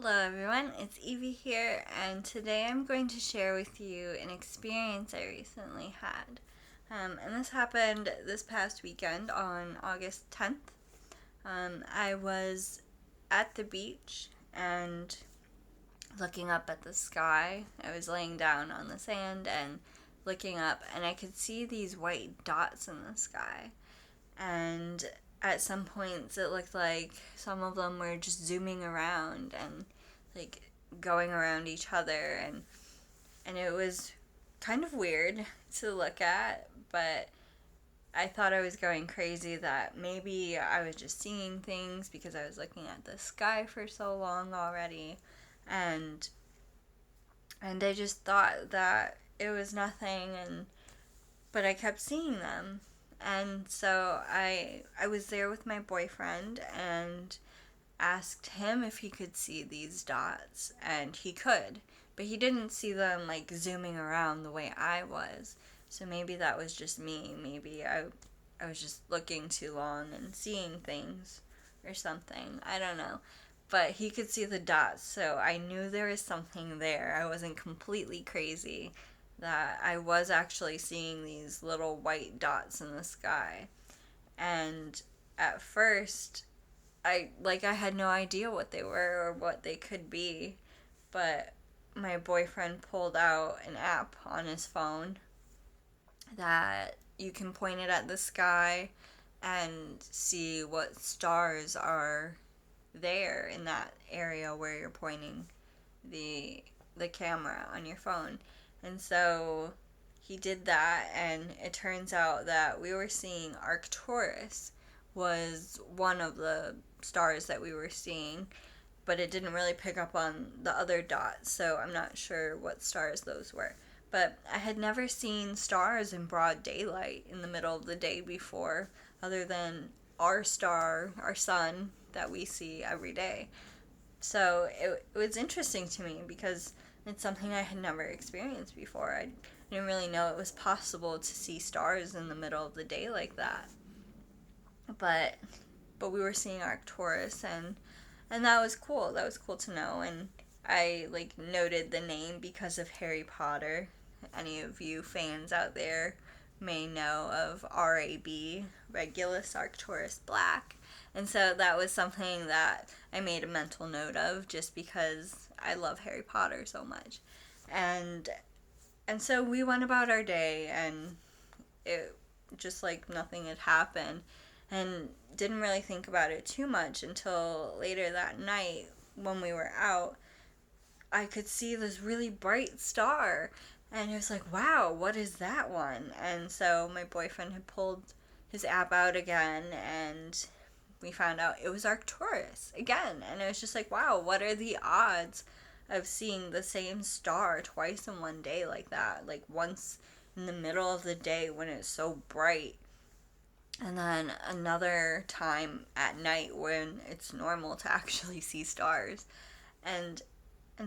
Hello everyone, it's Evie here, and today I'm going to share with you an experience I recently had. And this happened this past weekend on August 10th. I was at the beach and looking up at the sky. I was laying down on the sand and looking up, and I could see these white dots in the sky. And at some points it looked like some of them were just zooming around and like going around each other, and it was kind of weird to look at, but I thought I was going crazy that maybe I was just seeing things because I was looking at the sky for so long already, and I just thought that it was nothing, and but I kept seeing them. And so I was there with my boyfriend and asked him if he could see these dots, and he could, but he didn't see them like zooming around the way I was. So maybe that was just me. Maybe I was just looking too long and seeing things or something. I don't know. But he could see the dots, so I knew there was something there. I wasn't completely crazy, that I was actually seeing these little white dots in the sky. And at first, I had no idea what they were or what they could be, but my boyfriend pulled out an app on his phone that you can point it at the sky and see what stars are there in that area where you're pointing the camera on your phone. And so he did that, and it turns out that we were seeing Arcturus was one of the stars that we were seeing, but it didn't really pick up on the other dots, so I'm not sure what stars those were. But I had never seen stars in broad daylight in the middle of the day before, other than our star, our sun, that we see every day. So it was interesting to me because it's something I had never experienced before. I didn't really know it was possible to see stars in the middle of the day like that. But we were seeing Arcturus, and that was cool. That was cool to know, and I noted the name because of Harry Potter. Any of you fans out there may know of RAB, Regulus Arcturus Black. And so that was something that I made a mental note of just because I love Harry Potter so much. And so we went about our day, and it just like nothing had happened, and didn't really think about it too much until later that night when we were out. I could see this really bright star, and it was like, wow, what is that one? And so my boyfriend had pulled his app out again, and we found out it was Arcturus again. And it was just like, wow, what are the odds of seeing the same star twice in one day like that? Like once in the middle of the day when it's so bright, and then another time at night when it's normal to actually see stars. And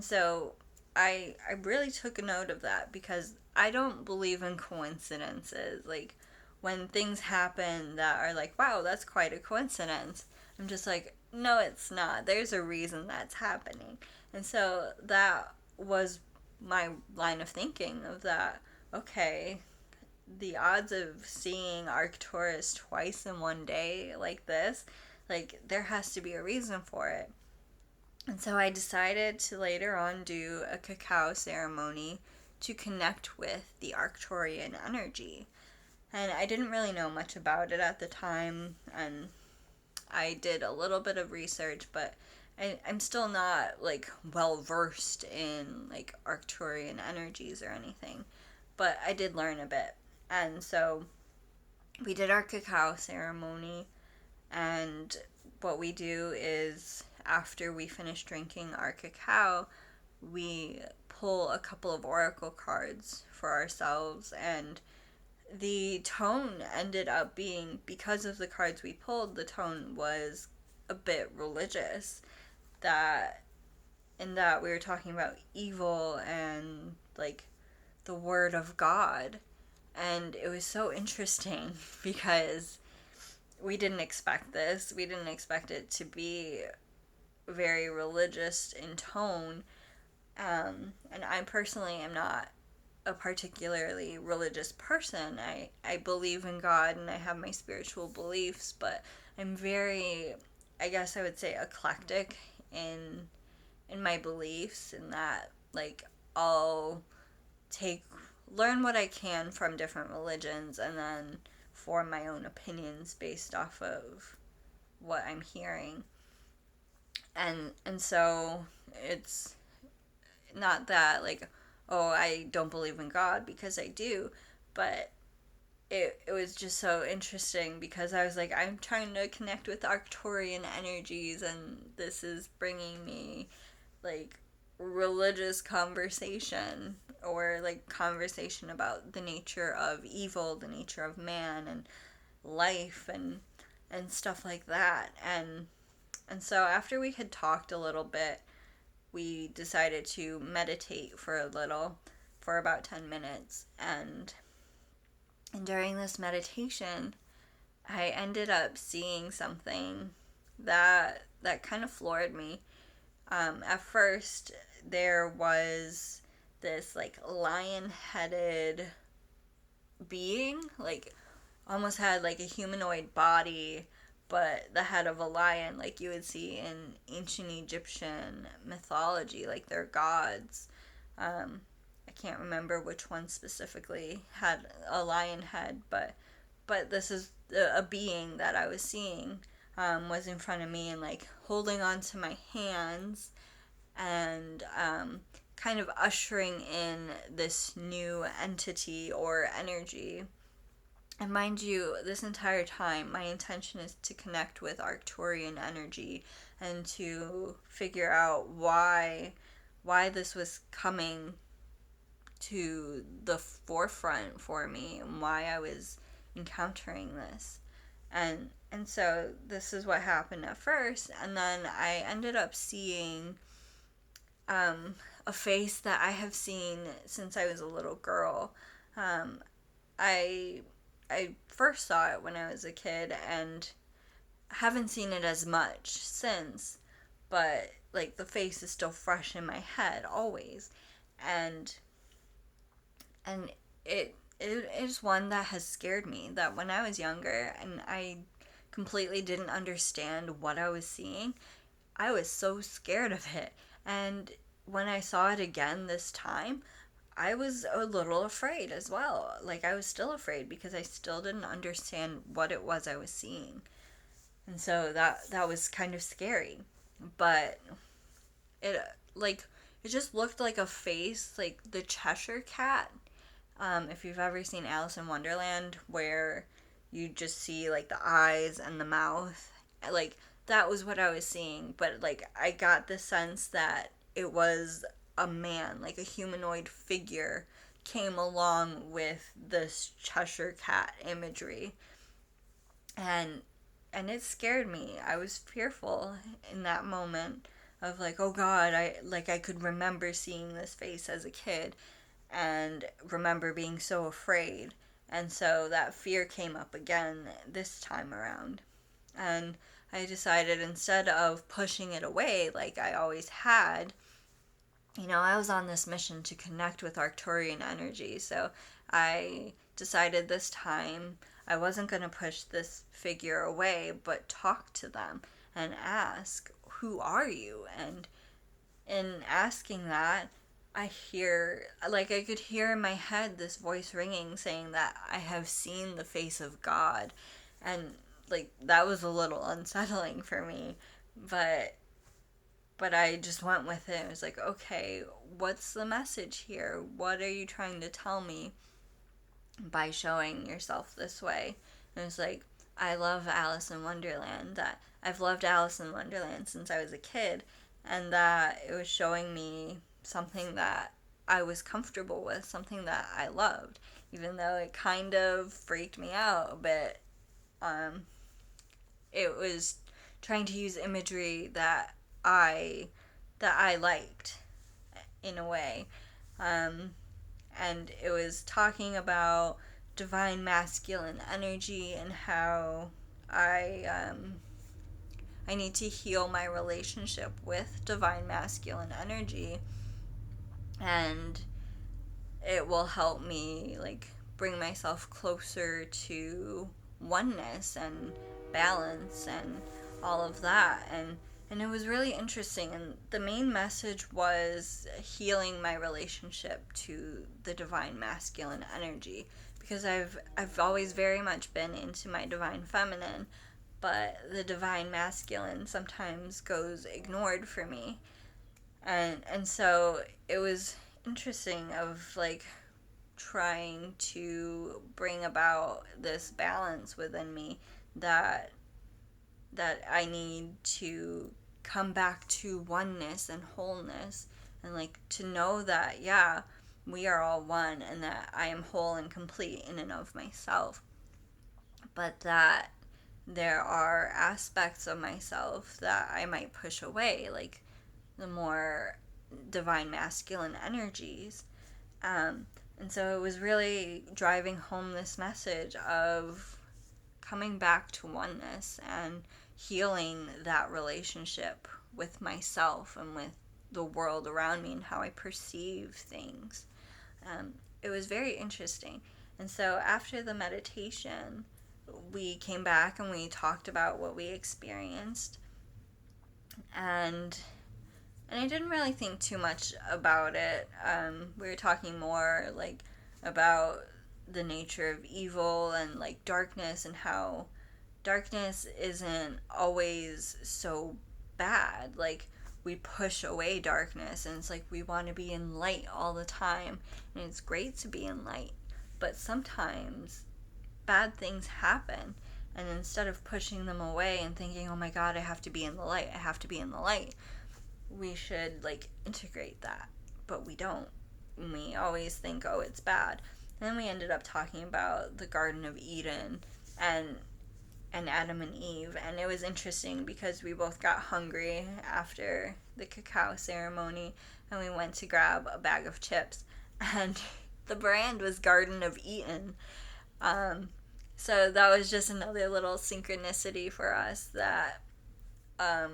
so I really took a note of that because I don't believe in coincidences. Like when things happen that are like, wow, that's quite a coincidence, I'm just like, no, it's not. There's a reason that's happening. And so that was my line of thinking of that. Okay, the odds of seeing Arcturus twice in one day like this, like there has to be a reason for it. And so I decided to later on do a cacao ceremony to connect with the Arcturian energy. And I didn't really know much about it at the time, and I did a little bit of research, but I'm still not like well versed in like Arcturian energies or anything. But I did learn a bit. And so we did our cacao ceremony, and what we do is after we finish drinking our cacao, we pull a couple of oracle cards for ourselves, and the tone ended up being, because of the cards we pulled, the tone was a bit religious, that in that we were talking about evil and like the word of God. And it was so interesting because we didn't expect this. We didn't expect it to be very religious in tone. And I personally am not a particularly religious person. I believe in God and I have my spiritual beliefs, but I'm very, I guess I would say, eclectic in my beliefs, in that, like, I'll take learn what I can from different religions and then form my own opinions based off of what I'm hearing. And so it's not that, like, oh, I don't believe in God, because I do, but it was just so interesting because I was like, I'm trying to connect with Arcturian energies, and this is bringing me, like, religious conversation, or like conversation about the nature of evil, the nature of man and life, and stuff like that. And so after we had talked a little bit, we decided to meditate for a little, for about 10 minutes. And during this meditation, I ended up seeing something that kind of floored me. At first, there was this, like, lion-headed being, like, almost had like a humanoid body, but the head of a lion, like you would see in ancient Egyptian mythology, like their gods. I can't remember which one specifically had a lion head, but this is a being that I was seeing, was in front of me and, like, holding on to my hands, and kind of ushering in this new entity or energy. And mind you, this entire time, my intention is to connect with Arcturian energy and to figure out why this was coming to the forefront for me, and why I was encountering this. And so this is what happened at first, and then I ended up seeing a face that I have seen since I was a little girl. I I first saw it when I was a kid and haven't seen it as much since, but, like, the face is still fresh in my head always. And and it is one that has scared me, that when I was younger and I completely didn't understand what I was seeing, I was so scared of it. And when I saw it again this time, I was a little afraid as well. Like, I was still afraid because I still didn't understand what it was I was seeing. And so that was kind of scary. But it, like, it just looked like a face, like the Cheshire cat. If you've ever seen Alice in Wonderland, where you just see, like, the eyes and the mouth, like, that was what I was seeing. But, like, I got the sense that it was a man, like a humanoid figure, came along with this Cheshire cat imagery. And and it scared me. I was fearful in that moment of, like, oh God, I could remember seeing this face as a kid and remember being so afraid. And so that fear came up again this time around. And I decided, instead of pushing it away like I always had, I was on this mission to connect with Arcturian energy. So I decided this time I wasn't going to push this figure away, but talk to them and ask, who are you? And in asking that, I could hear in my head this voice ringing saying that I have seen the face of God. And, like, that was a little unsettling for me. But I just went with it. It was like, okay, what's the message here? What are you trying to tell me by showing yourself this way? And it was like, I love Alice in Wonderland. That I've loved Alice in Wonderland since I was a kid, and that it was showing me something that I was comfortable with, something that I loved, even though it kind of freaked me out a bit. It was trying to use imagery I that I liked, in a way. And it was talking about divine masculine energy and how I need to heal my relationship with divine masculine energy, and it will help me like bring myself closer to oneness and balance and all of that. And it was really interesting, and the main message was healing my relationship to the divine masculine energy, because I've always very much been into my divine feminine, but the divine masculine sometimes goes ignored for me. And so it was interesting of like trying to bring about this balance within me, that I need to come back to oneness and wholeness, and like to know that, yeah, we are all one, and that I am whole and complete in and of myself, but that there are aspects of myself that I might push away, like the more divine masculine energies. And so it was really driving home this message of coming back to oneness and healing that relationship with myself and with the world around me and how I perceive things. It was very interesting. And so after the meditation, we came back and we talked about what we experienced. And I didn't really think too much about it. We were talking more like about the nature of evil and like darkness, and how darkness isn't always so bad. Like, we push away darkness, and it's like we want to be in light all the time, and it's great to be in light, but sometimes bad things happen, and instead of pushing them away and thinking, oh my god, I have to be in the light, I have to be in the light, we should like integrate that. But we don't. We always think, oh, it's bad. And then we ended up talking about the Garden of Eden and Adam and Eve, and it was interesting because we both got hungry after the cacao ceremony, and we went to grab a bag of chips, and the brand was Garden of Eden. So that was just another little synchronicity for us that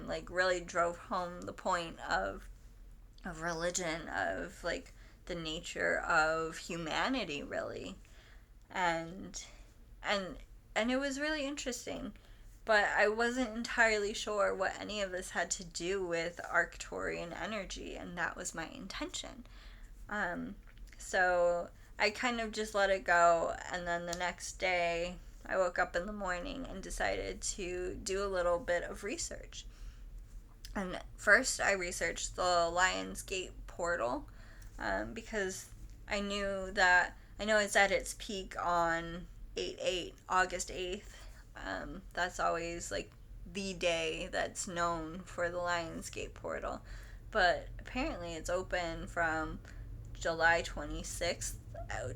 like really drove home the point of religion, of like the nature of humanity, really. and and and it was really interesting, but I wasn't entirely sure what any of this had to do with Arcturian energy, and that was my intention. So I kind of just let it go, and then the next day I woke up in the morning and decided to do a little bit of research. And first I researched the Lionsgate portal, because I know it's at its peak on 8/8, August 8th. That's always like the day that's known for the Lionsgate portal. But apparently it's open from July 26th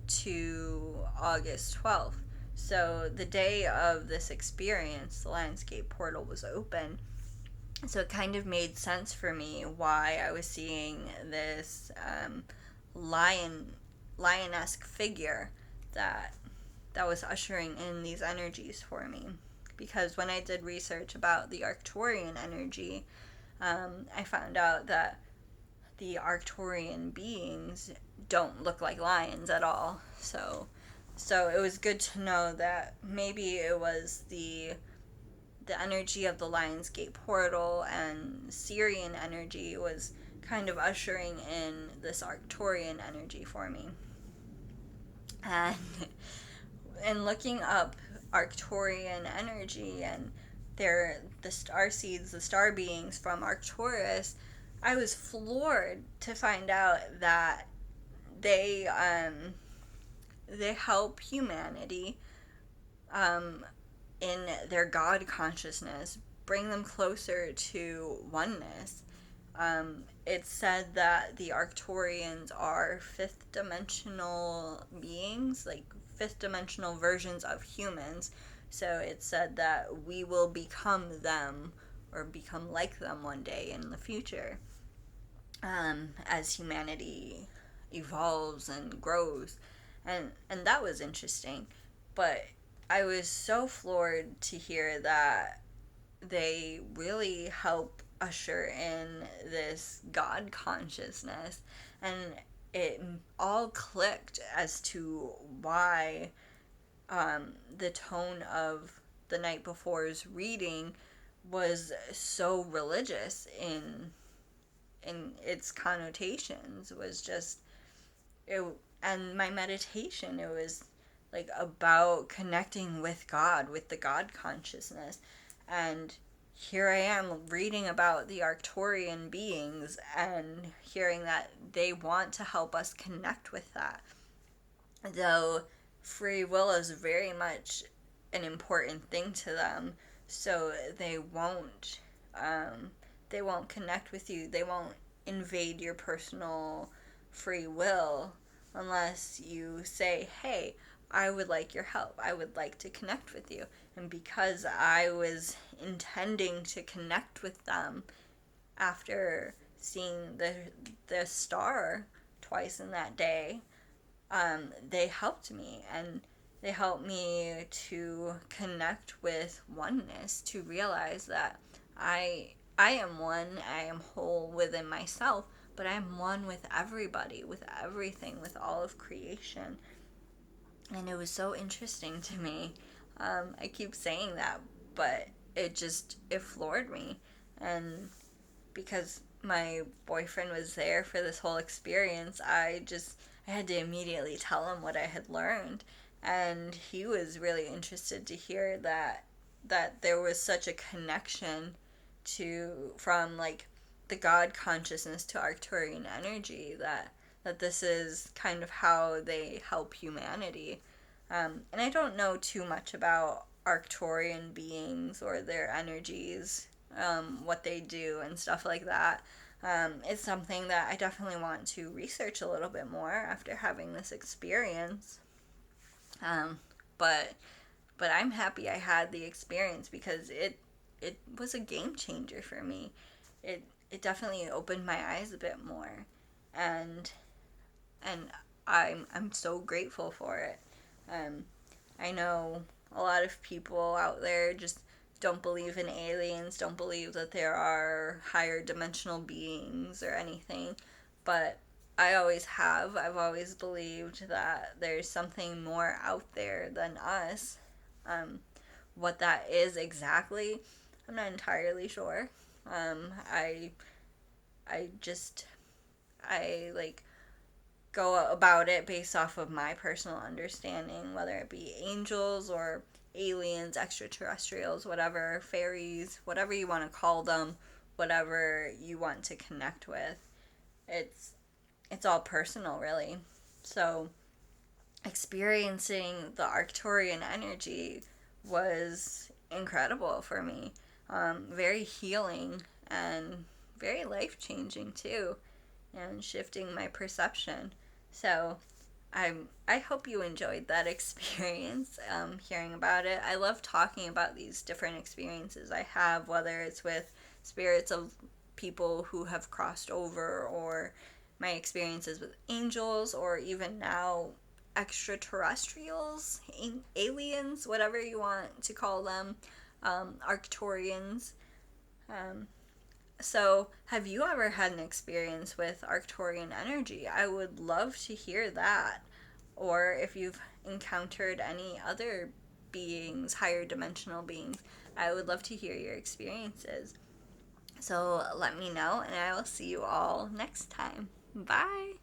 to August 12th. So the day of this experience, the Lionsgate portal was open. So it kind of made sense for me why I was seeing this lionesque figure that was ushering in these energies for me. Because when I did research about the Arcturian energy, I found out that the Arcturian beings don't look like lions at all. So it was good to know that maybe it was the energy of the Lionsgate portal, and Syrian energy was kind of ushering in this Arcturian energy for me. And looking up Arcturian energy and the star seeds, the star beings from Arcturus, I was floored to find out that they help humanity in their God consciousness, bring them closer to oneness. It's said that the Arcturians are fifth dimensional beings, like fifth dimensional versions of humans. So it's said that we will become them, or become like them one day in the future, as humanity evolves and grows. And that was interesting. But I was so floored to hear that they really help usher in this God consciousness. And it all clicked as to why the tone of the night before's reading was so religious in its connotations. Was just it. And my meditation, it was like about connecting with God, with the God consciousness. And here I am reading about the Arcturian beings and hearing that they want to help us connect with that. Though free will is very much an important thing to them, so they won't connect with you. They won't invade your personal free will unless you say, "Hey, I would like your help. I would like to connect with you." And because I was intending to connect with them after seeing the star twice in that day, they helped me, and they helped me to connect with oneness, to realize that I am one, I am whole within myself, but I am one with everybody, with everything, with all of creation. And it was so interesting to me. I keep saying that, but it floored me. And because my boyfriend was there for this whole experience, I had to immediately tell him what I had learned, and he was really interested to hear that there was such a connection to from like the God consciousness to Arcturian energy, that this is kind of how they help humanity. And I don't know too much about Arcturian beings or their energies, what they do and stuff like that. It's something that I definitely want to research a little bit more after having this experience. Um, but but I'm happy I had the experience because it was a game changer for me. It definitely opened my eyes a bit more, and and I'm so grateful for it. Um, I know a lot of people out there just don't believe in aliens, don't believe that there are higher dimensional beings or anything, but I always have. I've always believed that there's something more out there than us. Um, what that is exactly, I'm not entirely sure. I just I like go about it based off of my personal understanding, whether it be angels or aliens, extraterrestrials, whatever, fairies, whatever you want to call them, whatever you want to connect with. It's it's all personal, really. So experiencing the Arcturian energy was incredible for me. Very healing and very life changing too, and shifting my perception. So I hope you enjoyed that experience, hearing about it. I love talking about these different experiences I have, whether it's with spirits of people who have crossed over, or my experiences with angels, or even now extraterrestrials, aliens, whatever you want to call them, Arcturians. Um, so, have you ever had an experience with Arcturian energy? I would love to hear that. Or if you've encountered any other beings, higher dimensional beings, I would love to hear your experiences. So, let me know, and I will see you all next time. Bye!